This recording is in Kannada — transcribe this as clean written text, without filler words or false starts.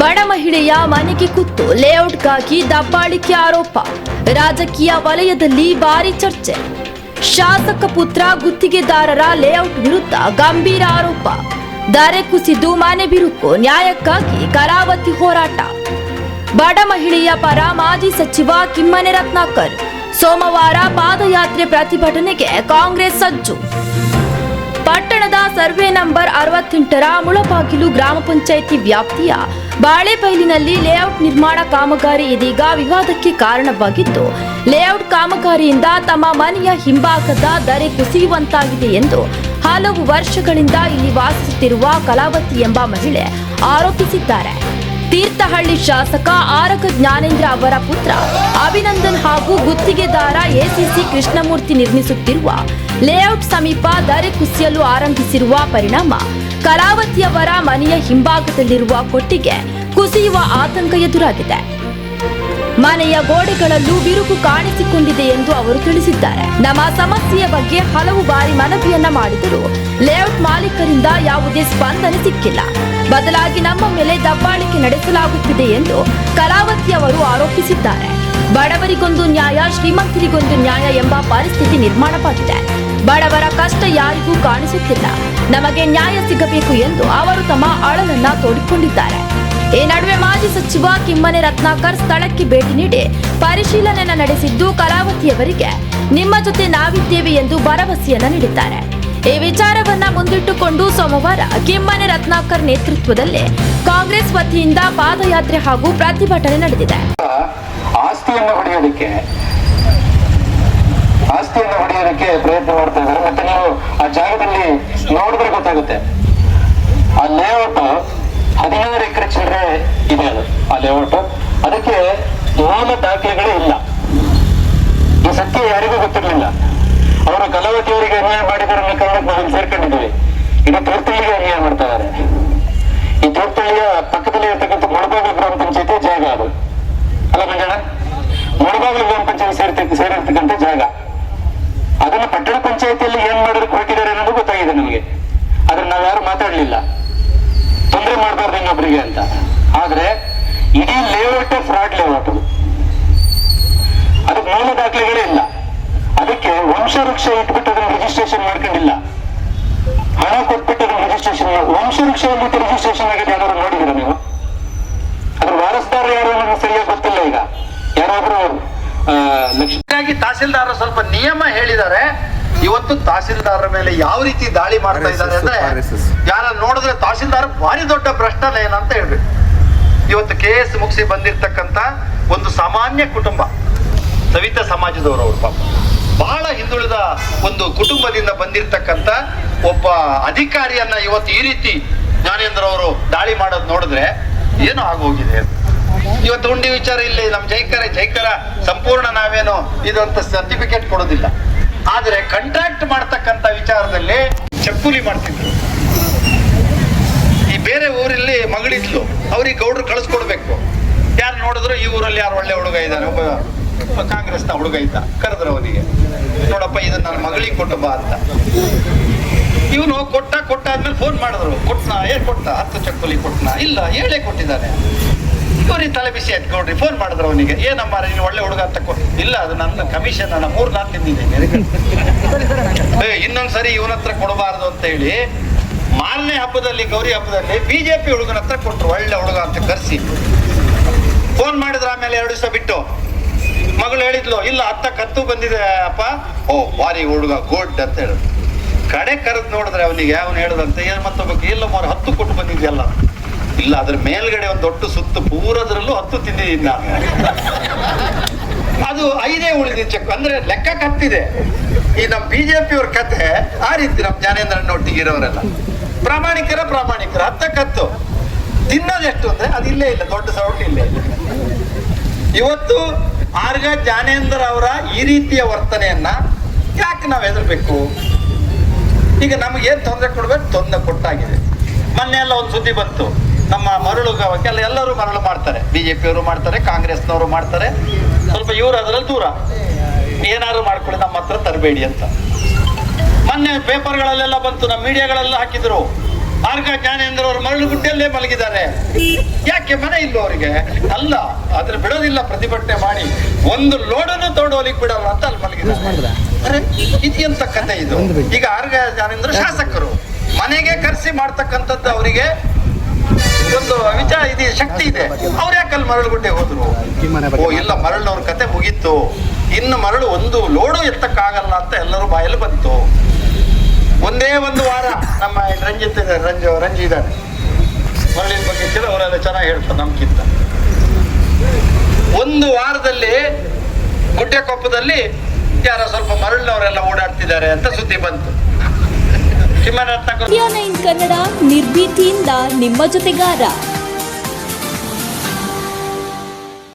ಬಡ ಮಹಿಳೆಯ ಮನೆಗೆ ಕುತ್ತು ಲೇಔಟ್ಗಾಗಿ ದಬ್ಬಾಳಿಕೆ ಆರೋಪ. ರಾಜಕೀಯ ವಲಯದಲ್ಲಿ ಭಾರಿ ಚರ್ಚೆ. ಶಾಸಕ ಪುತ್ರ ಗುತ್ತಿಗೆದಾರರ ಲೇಔಟ್ ವಿರುದ್ಧ ಗಂಭೀರ ಆರೋಪ. ದರೆ ಕುಸಿದು ಮನೆ ಬಿರುಕು, ನ್ಯಾಯಕ್ಕಾಗಿ ಕಲಾವತಿ ಹೋರಾಟ. ಬಡ ಮಹಿಳೆಯ ಪರ ಮಾಜಿ ಸಚಿವ ಕಿಮ್ಮನೆ ರತ್ನಾಕರ್. ಸೋಮವಾರ ಪಾದಯಾತ್ರೆ ಪ್ರತಿಭಟನೆಗೆ ಕಾಂಗ್ರೆಸ್ ಸಜ್ಜು. ಪಟ್ಟಣದ ಸರ್ವೆ ನಂಬರ್ 68ರ ಮುಳಬಾಗಿಲು ಗ್ರಾಮ ಪಂಚಾಯಿತಿ ವ್ಯಾಪ್ತಿಯ ಬಾಳೆಬೈಲಿನಲ್ಲಿ ಲೇಔಟ್ ನಿರ್ಮಾಣ ಕಾಮಗಾರಿ ಇದೀಗ ವಿವಾದಕ್ಕೆ ಕಾರಣವಾಗಿದ್ದು, ಲೇಔಟ್ ಕಾಮಗಾರಿಯಿಂದ ತಮ್ಮ ಮನೆಯ ಹಿಂಭಾಗದ ದರೆ ಕುಸಿಯುವಂತಾಗಿದೆ ಎಂದು ಹಲವು ವರ್ಷಗಳಿಂದ ಇಲ್ಲಿ ವಾಸಿಸುತ್ತಿರುವ ಕಲಾವತಿ ಎಂಬ ಮಹಿಳೆ ಆರೋಪಿಸಿದ್ದಾರೆ. ತೀರ್ಥಹಳ್ಳಿ ಶಾಸಕ ಆರಗ ಜ್ಞಾನೇಂದ್ರ ಅವರ ಪುತ್ರ ಅಭಿನಂದನ್ ಹಾಗೂ ಗುತ್ತಿಗೆದಾರ ಎಸಿಸಿ ಕೃಷ್ಣಮೂರ್ತಿ ನಿರ್ಮಿಸುತ್ತಿರುವ ಲೇಔಟ್ ಸಮೀಪ ದರೆ ಕುಸಿಯಲು ಆರಂಭಿಸಿರುವ ಪರಿಣಾಮ ಕಲಾವತಿಯವರ ಮನೆಯ ಹಿಂಭಾಗದಲ್ಲಿರುವ ಕೊಟ್ಟಿಗೆ ಕುಸಿಯುವ ಆತಂಕ ಎದುರಾಗಿದೆ. ಮನೆಯ ಗೋಡೆಗಳಲ್ಲೂ ಬಿರುಕು ಕಾಣಿಸಿಕೊಂಡಿದೆ ಎಂದು ಅವರು ತಿಳಿಸಿದ್ದಾರೆ. ನಮ್ಮ ಸಮಸ್ಯೆಯ ಬಗ್ಗೆ ಹಲವು ಬಾರಿ ಮನವಿಯನ್ನ ಮಾಡಿದರೂ ಲೇಔಟ್ ಮಾಲೀಕರಿಂದ ಯಾವುದೇ ಸ್ಪಂದನೆ ಸಿಕ್ಕಿಲ್ಲ. ಬದಲಾಗಿ ನಮ್ಮ ಮೇಲೆ ದಬ್ಬಾಳಿಕೆ ನಡೆಸಲಾಗುತ್ತಿದೆ ಎಂದು ಕಲಾವತಿ ಅವರು ಆರೋಪಿಸಿದ್ದಾರೆ. ಬಡವರಿಗೊಂದು ನ್ಯಾಯ, ಶ್ರೀಮಂತರಿಗೊಂದು ನ್ಯಾಯ ಎಂಬ ಪರಿಸ್ಥಿತಿ ನಿರ್ಮಾಣವಾಗಿದೆ. ಬಡವರ ಕಷ್ಟ ಯಾರಿಗೂ ಕಾಣಿಸುತ್ತಿಲ್ಲ. ನಮಗೆ ನ್ಯಾಯ ಸಿಗಬೇಕು ಎಂದು ಅವರು ತಮ್ಮ ಅಳಲನ್ನ ತೋಡಿಕೊಂಡಿದ್ದಾರೆ. ಈ ನಡುವೆ ಮಾಜಿ ಸಚಿವ ಕಿಮ್ಮನೆ ರತ್ನಾಕರ್ ಸ್ಥಳಕ್ಕೆ ಭೇಟಿ ನೀಡಿ ಪರಿಶೀಲನೆ ನಡೆಸಿದ್ದು, ಕಲಾವತಿಯವರಿಗೆ ನಿಮ್ಮ ಜೊತೆ ನಾವಿದ್ದೇವೆ ಎಂದು ಭರವಸೆಯನ್ನ ನೀಡಿದ್ದಾರೆ. ಈ ವಿಚಾರವನ್ನ ಮುಂದಿಟ್ಟುಕೊಂಡು ಸೋಮವಾರ ಕಿಮ್ಮನೆ ರತ್ನಾಕರ್ ನೇತೃತ್ವದಲ್ಲಿ ಕಾಂಗ್ರೆಸ್ ವತಿಯಿಂದ ಪಾದಯಾತ್ರೆ ಹಾಗೂ ಪ್ರತಿಭಟನೆ ನಡೆದಿದೆ. ಆಸ್ತಿಯನ್ನು ಹೊಡೆಯೋದಕ್ಕೆ ಪ್ರಯತ್ನ ಮಾಡ್ತಾ ಇದ್ದಾರೆ. ಮತ್ತೆ ನೀವು ಆ ಜಾಗದಲ್ಲಿ ನೋಡಿದ್ರೆ ಗೊತ್ತಾಗುತ್ತೆ. ಆ ಲೇಔಟ್ 16 ಎಕರೆ ಚಿಲ್ಲರೆ ಇದೆ. ಅದು ಆ ಲೇಔಟ್, ಅದಕ್ಕೆ ಮೂಲ ದಾಖಲೆಗಳೇ ಇಲ್ಲ. ಈ ಸತ್ಯ ಯಾರಿಗೂ ಗೊತ್ತಿರಲಿಲ್ಲ. ಅವರು ಕಲಾವತಿ ಅವರಿಗೆ ಅನ್ಯಾಯ ಮಾಡಿದರೆ ನಾವು ಸೇರ್ಕೊಂಡಿದ್ದೀವಿ. ಇಡೀ ತೀರ್ಥಹಳ್ಳಿಗೆ ಅನ್ಯಾಯ ಮಾಡ್ತಾ ಇದ್ದಾರೆ. ಈ ತೀರ್ಥಹಳ್ಳಿಯ ಪಕ್ಕದಲ್ಲಿ ಇರ್ತಕ್ಕಂಥ ಮುಳಬಾಗಿಲು ಗ್ರಾಮ ಪಂಚಾಯತಿ ಜಾಗ ಅದು ಅಲ್ಲ ಮಂಜಣ್ಣ? ಮುಳಬಾಗಿಲು ಗ್ರಾಮ ಪಂಚಾಯತಿ ಸೇರಿರ್ತಕ್ಕಂಥ ಜಾಗ. ಅದನ್ನ ಪಟ್ಟಣ ಪಂಚಾಯತಿಯಲ್ಲಿ ಏನ್ ಮಾಡೋದಕ್ಕೆ ಹೊರಟಿದ್ದಾರೆ ಅನ್ನೋದು ಗೊತ್ತಾಗಿದೆ ನಮಗೆ. ಆದ್ರೆ ನಾವ್ಯಾರು ಮಾತಾಡ್ಲಿಲ್ಲ, ತೊಂದರೆ ಮಾಡಬಾರ್ದು ಇನ್ನೊಬ್ಬರಿಗೆ ಅಂತ. ಆದ್ರೆ ಇಡೀ ಲೇಔಟ್ ಫ್ರಾಡ್ ಲೇಔಟ್. ಅದಕ್ಕೆ ಮೂಲ ದಾಖಲೆಗಳೇ ಇಲ್ಲ. ಅದಕ್ಕೆ ವಂಶವೃಕ್ಷ ಇಟ್ಬಿಟ್ಟು ಅದನ್ನ ರಿಜಿಸ್ಟ್ರೇಷನ್ ಮಾಡ್ಕೊಂಡಿಲ್ಲ. ಹಣ ಕೊಟ್ಬಿಟ್ಟು ಅದನ್ನ ರಿಜಿಸ್ಟ್ರೇಷನ್ ವಂಶವೃಕ್ಷ ಅಂದ್ಬಿಟ್ಟು ರಿಜಿಸ್ಟ್ರೇಷನ್ ಆಗಿದೆ. ಯಾರು ನೋಡಿದಿರ ನೀವು? ಅದ್ರ ವಾರಸ್ದಾರ ಯಾರು ನಮ್ಗೆ ಸರಿಯಾಗಿ ಗೊತ್ತಿಲ್ಲ. ಈಗ ಯಾರಾದ್ರೂ ಲಕ್ಷ್ಮೀ ತಹಸೀಲ್ದಾರರು ಸ್ವಲ್ಪ ನಿಯಮ ಹೇಳಿದ್ದಾರೆ. ಇವತ್ತು ತಹಸೀಲ್ದಾರರ ಮೇಲೆ ಯಾವ ರೀತಿ ದಾಳಿ ಮಾಡ್ತಾ ಇದ್ದಾರೆ ಅಂದ್ರೆ, ಯಾರ ನೋಡಿದ್ರೆ ತಹಸೀಲ್ದಾರ್ ಭಾರಿ ದೊಡ್ಡ ಭ್ರಷ್ಟನೇ ಅಂತ ಹೇಳ್ಬೇಕು. ಇವತ್ತು KS ಮುಗಿಸಿ ಬಂದಿರ್ತಕ್ಕಂಥ ಒಂದು ಸಾಮಾನ್ಯ ಕುಟುಂಬ, ಸವಿತಾ ಸಮಾಜದವರು. ಅವರು ಪಾಪ ಬಹಳ ಹಿಂದುಳಿದ ಒಂದು ಕುಟುಂಬದಿಂದ ಬಂದಿರ್ತಕ್ಕಂಥ ಒಬ್ಬ ಅಧಿಕಾರಿಯನ್ನ ಇವತ್ತು ಈ ರೀತಿ ಜ್ಞಾನೇಂದ್ರ ಅವರು ದಾಳಿ ಮಾಡೋದು ನೋಡಿದ್ರೆ ಏನೋ ಆಗೋಗಿದೆ. ಇವತ್ತು ಉಂಡಿ ವಿಚಾರ ಇಲ್ಲಿ ನಮ್ಮ ಜೈಕರ ಸಂಪೂರ್ಣ ನಾವೇನು ಇದು ಅಂತ ಸರ್ಟಿಫಿಕೇಟ್ ಕೊಡೋದಿಲ್ಲ. ಆದ್ರೆ ಕಾಂಟ್ರಾಕ್ಟ್ ಮಾಡ್ತಕ್ಕಂಥ ವಿಚಾರದಲ್ಲಿ ಚಪ್ಪುಲಿ ಮಾಡ್ತಿದ್ರು. ಈ ಬೇರೆ ಊರಲ್ಲಿ ಮಗಳಿದ್ಲು, ಅವ್ರಿಗೆ ಗೌಡ್ರು ಕಳಿಸ್ಕೊಡ್ಬೇಕು. ಯಾರು ನೋಡಿದ್ರು ಈ ಊರಲ್ಲಿ ಯಾರು ಒಳ್ಳೆ ಹುಡುಗ ಇದ್ದಾನೆ, ಒಬ್ಬ ಕಾಂಗ್ರೆಸ್ನ ಹುಡುಗ ಇದ್ದ, ಕರೆದ್ರು ಅವನಿಗೆ, ನೋಡಪ್ಪ ಇದನ್ನ ನನ್ನ ಮಗಳಿಗೆ ಕೊಟ್ಟು ಬಾ ಅಂತ. ಇವನು ಕೊಟ್ಟಾದ್ಮೇಲೆ ಫೋನ್ ಮಾಡಿದ್ರು, ಏನ್ ಕೊಟ್ಟ? 10 ಚಕ್ಕುಲಿ ಕೊಟ್ನಾ? ಇಲ್ಲ, 7 ಕೊಟ್ಟಿದ್ದಾನೆ. ಇವ್ರಿಗೆ ತಲೆ ಬಿಸಿ ಆಯ್ತು. ಗೌಡ್ರಿ ಫೋನ್ ಮಾಡಿದ್ರು ಅವನಿಗೆ, ಏನಮ್ಮ ನೀನು ಒಳ್ಳೆ ಹುಡುಗ ಅಂತ ಇಲ್ಲ, ಅದು ನನ್ನ ಕಮಿಷನ್, ನಾನು 3-4 ತಿಂದಿದ್ದೇನೆ. ಇನ್ನೊಂದ್ಸರಿ ಇವನ ಹತ್ರ ಕೊಡಬಾರ್ದು ಅಂತ ಹೇಳಿ ಮಾರನೇ ಹಬ್ಬದಲ್ಲಿ, ಗೌರಿ ಹಬ್ಬದಲ್ಲಿ BJP ಹುಡುಗನ ಹತ್ರ ಕೊಟ್ರು, ಒಳ್ಳೆ ಹುಡುಗ ಅಂತ ಕರೆಸಿ. ಫೋನ್ ಮಾಡಿದ್ರು ಆಮೇಲೆ 2 ದಿವಸ ಬಿಟ್ಟು ಮಗಳು ಹೇಳಿದ್ಲು, ಇಲ್ಲ ಕತ್ತು ಬಂದಿದೆ ಅಪ್ಪ. ಓ ಭಾರಿ ಹುಡುಗ, ಗುಡ್ ಅಂತ ಹೇಳಿದ್ರು. ಕಡೆ ಕರೆದು ನೋಡಿದ್ರೆ ಅವನಿಗೆ ಅವನು ಹೇಳದಂತೆ, ಏನ್ ಮತ್ತೊಬ್ಬಕ್ಕೆ ಇಲ್ಲ 10 ಕೊಟ್ಟು ಬಂದಿದ್ಯಲ್ಲ. ಇಲ್ಲ, ಅದ್ರ ಮೇಲ್ಗಡೆ ಒಂದು ದೊಡ್ಡ ಸುತ್ತು ಪೂರದ್ರಲ್ಲೂ 10 ತಿಂದಿದ್ದೀನಿ ನಾನು. ಅದು 5 ಉಳಿದ ಚೆಕ್ ಅಂದ್ರೆ ಲೆಕ್ಕ ಕತ್ತಿದೆ. ಈ ನಮ್ಮ BJP ಅವ್ರ ಕತೆ ಆ ರೀತಿ. ನಮ್ಮ ಜ್ಞಾನೇಂದ್ರನ್ ಒಟ್ಟಿಗೆ ಇರೋರೆಲ್ಲ ಪ್ರಾಮಾಣಿಕರ 10 ಕತ್ತು ತಿನ್ನೋದೆಷ್ಟು ಅಂದ್ರೆ ಅದು ಇಲ್ಲೇ ಇಲ್ಲ, ದೊಡ್ಡ ಸೌಂಡ್ ಇಲ್ಲೇ ಇಲ್ಲ. ಇವತ್ತು ಆರ್ಗ ಜ್ಞಾನೇಂದ್ರ ಅವರ ಈ ರೀತಿಯ ವರ್ತನೆಯನ್ನ ಯಾಕೆ ನಾವು ಹೆದರ್ಬೇಕು? ಈಗ ನಮಗೇನ್ ತೊಂದರೆ ಕೊಡ್ಬೇಕು, ತೊಂದರೆ ಕೊಟ್ಟಾಗಿದೆ. ಮೊನ್ನೆ ಎಲ್ಲ ಒಂದು ಸುದ್ದಿ ಬಂತು, ನಮ್ಮ ಮರಳು ಎಲ್ಲರೂ ಮರಳು ಮಾಡ್ತಾರೆ, BJP ಅವರು ಮಾಡ್ತಾರೆ, ಕಾಂಗ್ರೆಸ್ನವರು ಮಾಡ್ತಾರೆ. ಸ್ವಲ್ಪ ಇವರು ಅದರಲ್ಲಿ ದೂರ, ಏನಾದ್ರು ಮಾಡ್ಕೊಳ್ಳಿ, ನಮ್ಮ ಹತ್ರ ತರಬೇಡಿ ಅಂತ. ಮೊನ್ನೆ ಪೇಪರ್ಗಳಲ್ಲೆಲ್ಲ ಬಂತು, ನಮ್ಮ ಮೀಡಿಯಾಗಳೆಲ್ಲ ಹಾಕಿದ್ರು, ಆರ್ಗ ಜ್ಞಾನೇಂದ್ರ ಅವರು ಮರಳುಗುಡ್ಡೆಯಲ್ಲೇ ಮಲಗಿದ್ದಾರೆ. ಯಾಕೆ ಮನೆ ಇಲ್ಲ ಅವರಿಗೆ? ಅಲ್ಲ, ಅದ್ರ ಬಿಡೋದಿಲ್ಲ, ಪ್ರತಿಭಟನೆ ಮಾಡಿ ಒಂದು ಲೋಡನ್ನು ತಗೊಂಡೋಗ್ಲಿಕ್ಕೆ ಬಿಡಲ್ಲ ಅಂತ ಅಲ್ಲಿ ಮಲಗಿದ್ದಾರೆ. ಅರೆ ಇದು ಎಂತ ಕಥೆ ಇದು? ಈಗ ಆರ್ಗ ಜ್ಞಾನೇಂದ್ರ ಶಾಸಕರು ಮನೆಗೆ ಕರೆಸಿ ಮಾಡ್ತಕ್ಕಂಥದ್ದು ಅವರಿಗೆ ಒಂದು ವಿಚಾರ ಇದೆ, ಶಕ್ತಿ ಇದೆ. ಅವ್ರು ಯಾಕಲ್ಲಿ ಮರಳುಗುಡ್ಡೆ ಹೋದ್ರು? ಓ ಇಲ್ಲ, ಮರಳಿನವ್ರ ಕತೆ ಮುಗೀತು, ಇನ್ನು ಮರಳು ಒಂದು ಲೋಡು ಎತ್ತಕ್ಕಾಗಲ್ಲ ಅಂತ ಎಲ್ಲರೂ ಬಾಯಲ್ಲಿ ಬಂತು. ಒಂದೇ ಒಂದು ವಾರ ನಮ್ಮ ರಂಜಿತ್ ರಂಜಿ ಇದ್ದಾರೆ, ಮರಳಿನ ಬಗ್ಗೆ ಅವರೆಲ್ಲ ಚೆನ್ನಾಗಿ ಹೇಳ್ತಾರೆ ನಮ್ಗಿಂತ. ಒಂದು ವಾರದಲ್ಲಿ ಗುಡ್ಡೆಕೊಪ್ಪದಲ್ಲಿ ಯಾರೋ ಸ್ವಲ್ಪ ಮರಳಿನವರೆಲ್ಲ ಓಡಾಡ್ತಿದ್ದಾರೆ ಅಂತ ಸುದ್ದಿ ಬಂತು. ಕನ್ನಡ ನಿರ್ಭೀತಿಯಿಂದ ನಿಮ್ಮ ಜೊತೆಗಾರ.